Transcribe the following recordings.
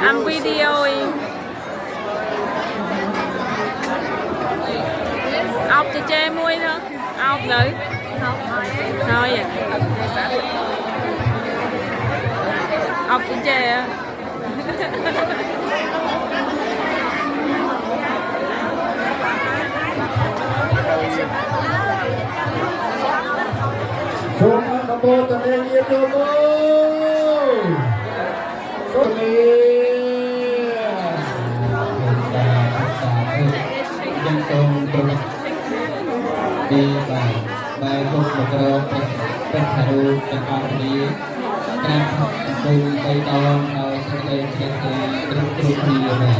Ăn video đi. Ốc cho chê muối đó. Ốc nữ. Thôi à. Ốc cho chê à. Xuống năm bộ tận hình yên vô mô xuống liền dân công tổ đi bài công một rộngเป็นทารุณเป็นความดีการทำบุญไปตอนเราแสดงเชิญชวนรุ่งรุ่งเรือง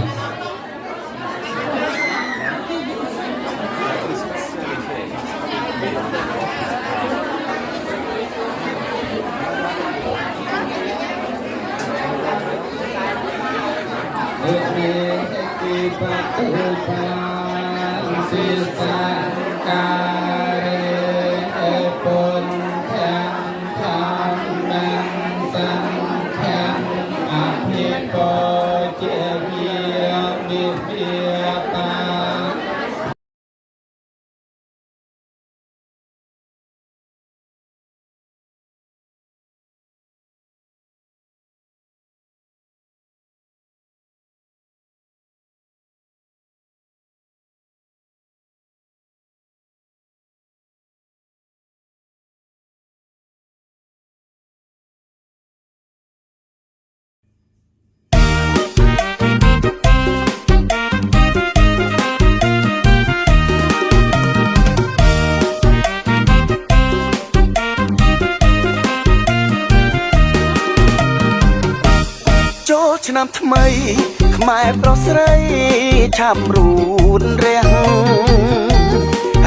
ឆ្នាំថ្មីខ្មែរប្រុសស្រីឆាប់រូនរាំង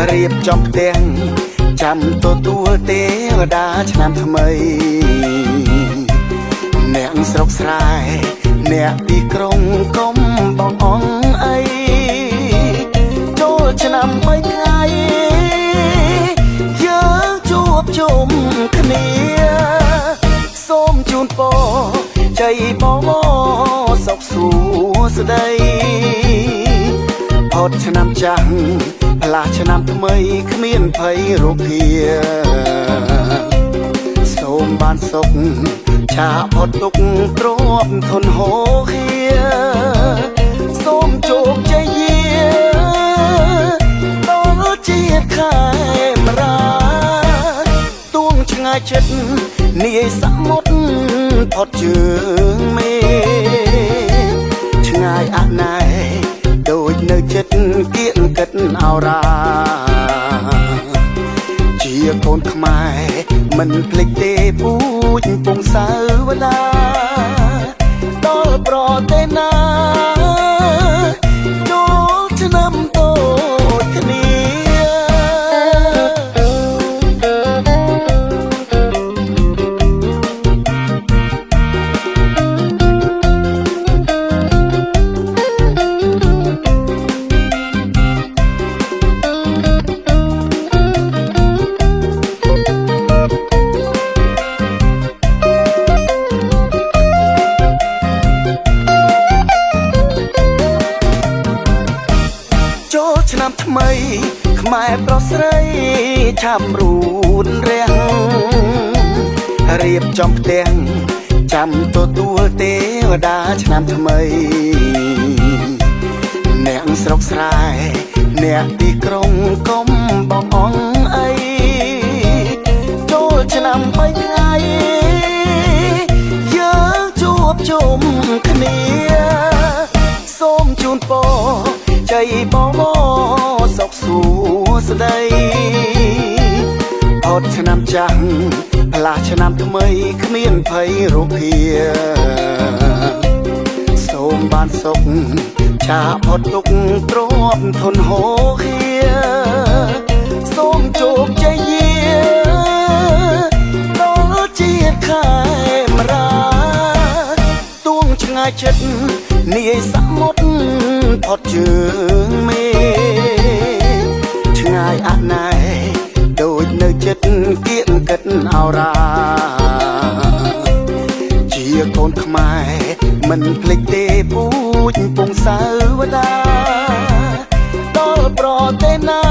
រៀបចំផ្ទាំងចាំទទួលទេវតាឆ្នាំថ្មីអ្នកស្រុកស្រែអ្នកទីក្រុងកុំបងអងអីចូលឆ្នាំ3ថ្ងៃយើងជួបជុំគ្នាសូមជូនពរใจបងសុខសួស្តីផុតឆ្នាំចាស់ផ្លាស់ឆ្នាំថ្មីគ្មានភ័យរោគាសូមបានសុខឆាផុតទុក្ខទ្រពធនហូរហៀសូមជោគជ័យដល់ជាតិខែមរាទួងឆ្ងាយចិត្តនាយសមុទ្រផុតជើងមេឆ្ងាយអណែដូចនៅចិត្តគៀងកិតអោរាជាកូនខ្មែរមិនភ្លេចទេពូជពងសាវតាដល់ប្រទេសណាចូលឆ្នាំតូចគ្នា ឆ្នាំថ្មីខ្មែរប្រុសស្រីឆាប់រូនរាំងរៀបចំផ្ទាំងចាំទទួលទេវតាឆ្នាំថ្មីអ្នកស្រុកស្រែអ្នកទីក្រុងកុំបងអងអីចូលឆ្នាំ3ថ្ងៃយើងជួបជុំគ្នាសូមជូនពរใจបងសុខសួស្តីផុតឆ្នាំចាស់ផ្លាស់ឆ្នាំថ្មីគ្មានភ័យរោគាសូមបានសុខឆាផុតទុក្ខទ្រពធនហូរហៀសូមជោគជ័យដល់ជាតិខែមរាទួងឆ្ងាយចិត្តនាយសមុទ្រផុតជើងមេឆ្ងាយអណែដូចនៅចិត្តគៀងកិតអោរាជាកូនខ្មែរ មិនភ្លេចទេពូជពងសាវតាដល់ប្រទេសណា